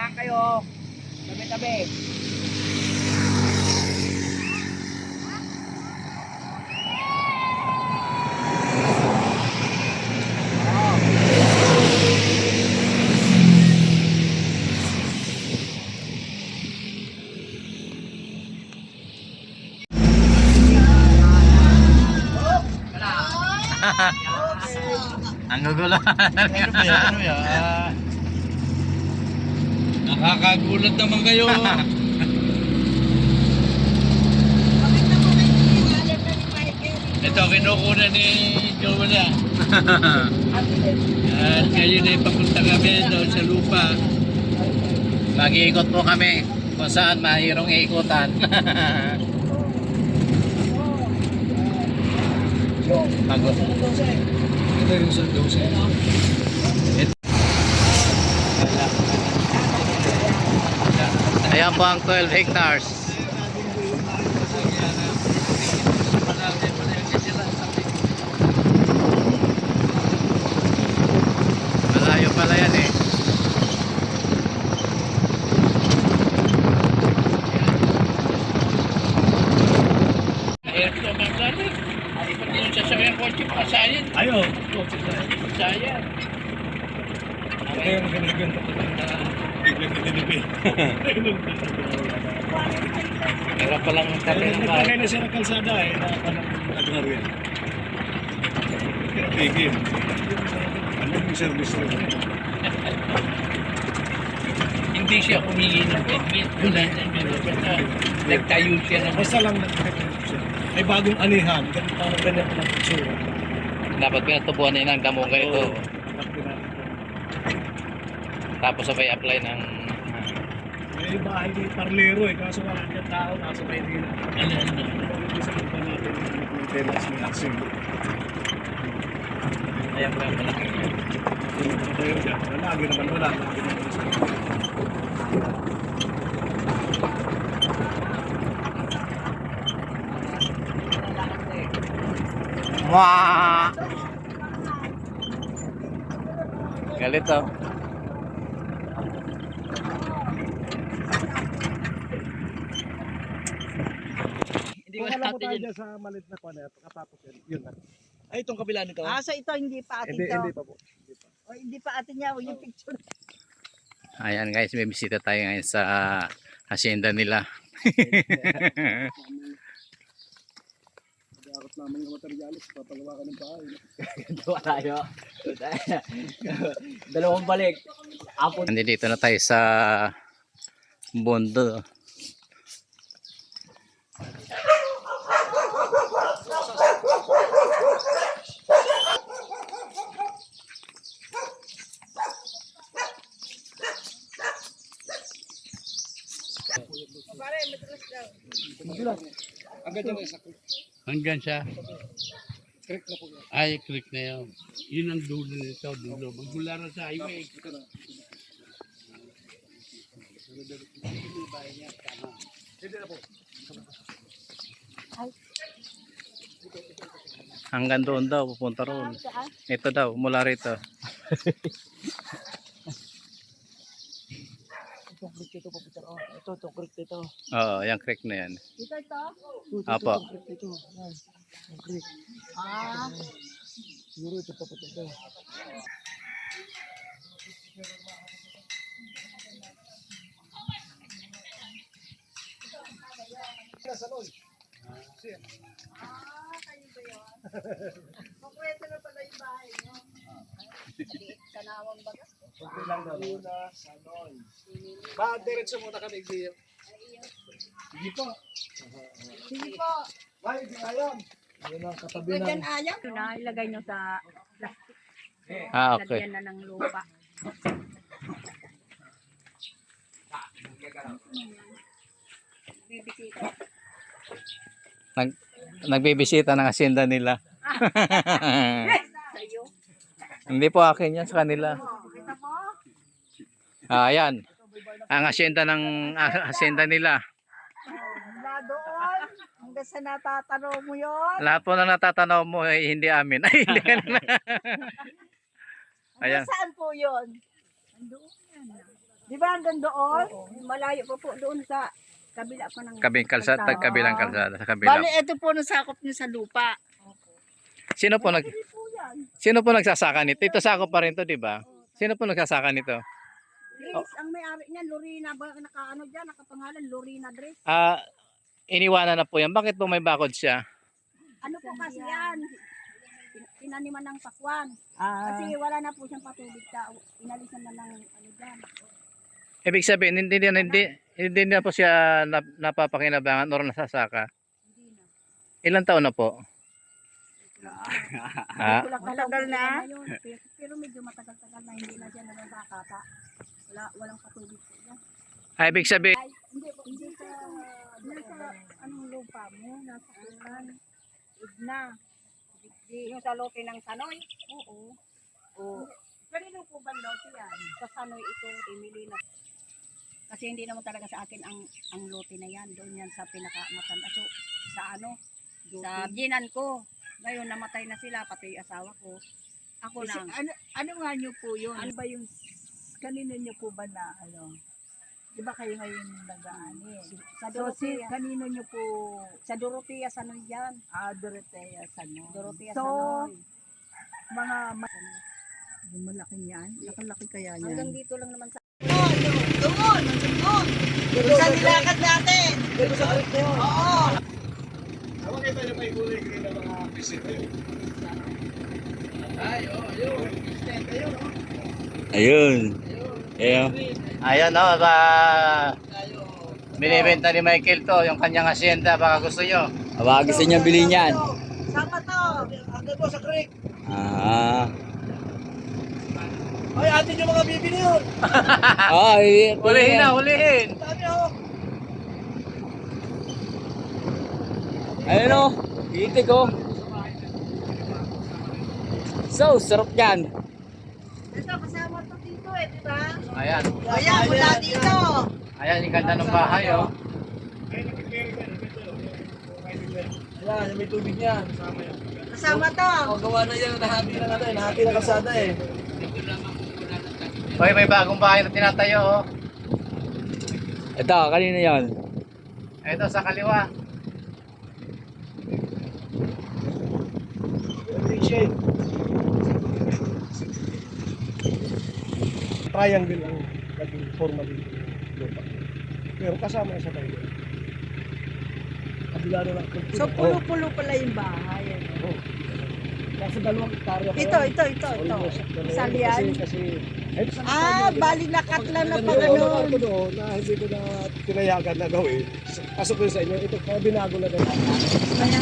Saan kayo? Tabi-tabi. Ang gugulo. Ano yan? Nakakagulat naman kayo. Ito, kinukuna ni Jola. At ngayon ay papunta kami doon sa lupa. Mag-iikot po kami kung saan mahirong ikutan. Pagod. Ito yung sa 12. Ayan po ang 12 hectares. Malayo pala yan eh. Ito, magdali. Ay, pati yung sasakyan kotse pa, sayan. Ayo. Sayan. Ito yung ganito na biglang itinipin. Meron palang tabi ng bahay. Nagpagay na siya ng kalsada eh. Nagpagay yan. Tigil. Ano yung service rin? Hindi siya humingi ng permit. Wala na yung nagtayo siya ng... Basta lang nagpagay siya. Ay bagong anihan. Parang ganyan na ng tsura. Dapat pinatubuan nila ng damo ito. Tapos sabay apply ng... May bahay ni Parlero eh. Kaso wala niya tao. Nasa Maynila. Ano. Isa pa natin ang maintenance ni Axel. Ayan pa yung malaki. Lagi naman wala. Lagi naman sa Mwah! Galit oh. Hindi ko Wala po natin tayo yun. dyan sa malit na kwan. Katapos yun na. Ay, itong kabila nito. So ito hindi pa atin to. Hindi pa po. O, hindi pa atin niya yung picture. Ayan guys, may bisita tayo ngayon sa hacienda nila. Pag-aakot namin yung materialis, papagawa ka ng bahay. Gawa tayo. Dalawang balik. Apo. Nandito na tayo sa Bondo. Hanggang dyan sa Hanggang sa... creek na po yan. Ay, creek na yun. Yun ang dulo nito, dulo. Magmula na sa highway. Hindi na po. Hanggang doon daw, pupunta roon. Ito daw, mula rito. Itong creek ito papunta ro. Ito, itong creek ito. Oo, yung creek na yan. Ito, ito. Apo. Itong creek ito. Yan. Yung creek. Ah. Siguro ito papunta ito. Kayo ba yun? Makwento na pala yung bahay nyo. Maliit ka na awang baga. Okay lang daw. Una, Sanoy. Ba, diretso muna kami diyan. Sige po. Sige po. Bay, di ayan. Yan ang katabi Lagyan ng... ayaw. Ito na, ilagay nyo sa plastic. Ah, okay. Lagyan na ng lupa. Bibisita. Nagbibisita ng hacienda nila. Sa'yo. Hindi po akin yan sa kanila. Kita mo? Ah, ayan. Ang hacienda nila. Mula doon. Hanggang sa natatanaw mo yun. Lahat po na natatanaw mo ay hindi amin. Ay, hindi ka na. Ayan. Hanggang saan po yun? Andoon yan. Di ba hanggang doon? Malayo pa po doon sa kabila pa ng Kabilang kalsada, kabilang kalsada, sa kabila. Bali, ito po nasakop niyo sa lupa. Sino po Hindi po yan. sino po nagsasaka nito? Ito sakop pa rin to, 'di ba? Sino po nagsasaka nito? Grace, ang may-ari niyan, Lorena, ba nakaano diyan, nakapangalan Lorena Grace. Ah, iniwanan na po yan. Bakit po may bakod siya? Ano po kasi yan? Tinaniman ng pakwan. Kasi wala na po siyang patubig ta. Inalisan na ng ano diyan. Ibig sabihin, hindi na po siya napapakinabangan or nasasaka. Hindi na. Ilang taon na po? Ha? Matagal na. Pero medyo matagal-tagal na hindi na siya nasasakata. Walang patubig po yan. Ay, ibig sabihin, Ay, hindi sa nasa anong lupa mo, nasa kutan. Igna. Yung sa lote ng Sanoy? Oo. Oo. Kanino po ba lote yan? Sa Sanoy ito, Emily na. Kasi hindi naman talaga sa akin ang lote na yan. Doon yan sa pinakamatanda. So, sa ano? Sa biyenan ko. Ngayon, namatay na sila, pati yung asawa ko. Ako lang. Ano nga nyo po yun? Ano ba yung kanino nyo po ba na ano? Di ba kayo ngayon nag-aani? Sa So Dorotea. kanino nyo po Sa Dorotea, Sanoy yan. Dorotea Sanoy? Dorotea, So, Sanoy. mga yung malaki niyan? Nakalaki kaya Hanggang yan? dito lang naman sa Tama kayo tayo may kulay green na mga bisita yun. ayun. Ayun. Ayun, no, binibenta ni Michael to, yung kanyang asyenda, baka gusto nyo. Baka gusto niya bilhin yan. Sama to. Hanggang doon sa creek. Ah. Ay, atin yung mga bibili yun. Ay, Hulihin na, hulihin. Dami ako. Ayun o. Itik o. So, sarap yan. Ito, kasama to dito eh, di ba? Ayan. Kaya, mula dito. Ayan, yung ganda ng bahay, oh. Yan, may tubig niyan. Kasama to. O, gawa na yan, nahati na natin. Nahati na kalsada eh. Hoy, may bagong bahay na tinatayo, oh. Ito, kanina yan. Ito sa kaliwa. Big shade. Triangle ang naging forma dito ng lupa. Pero kasama yung sa tayo. Kabila na lang. So pulo-pulo pala yung bahay. Ano? Kasi 2 hektarya pa Ito. yan. Isang yan? Kasi, Bali nakatla na pa ano ganun. doon na hindi ko na tinayagan na gawin. Pasok ko sa inyo, ito binago na ganun. Kaya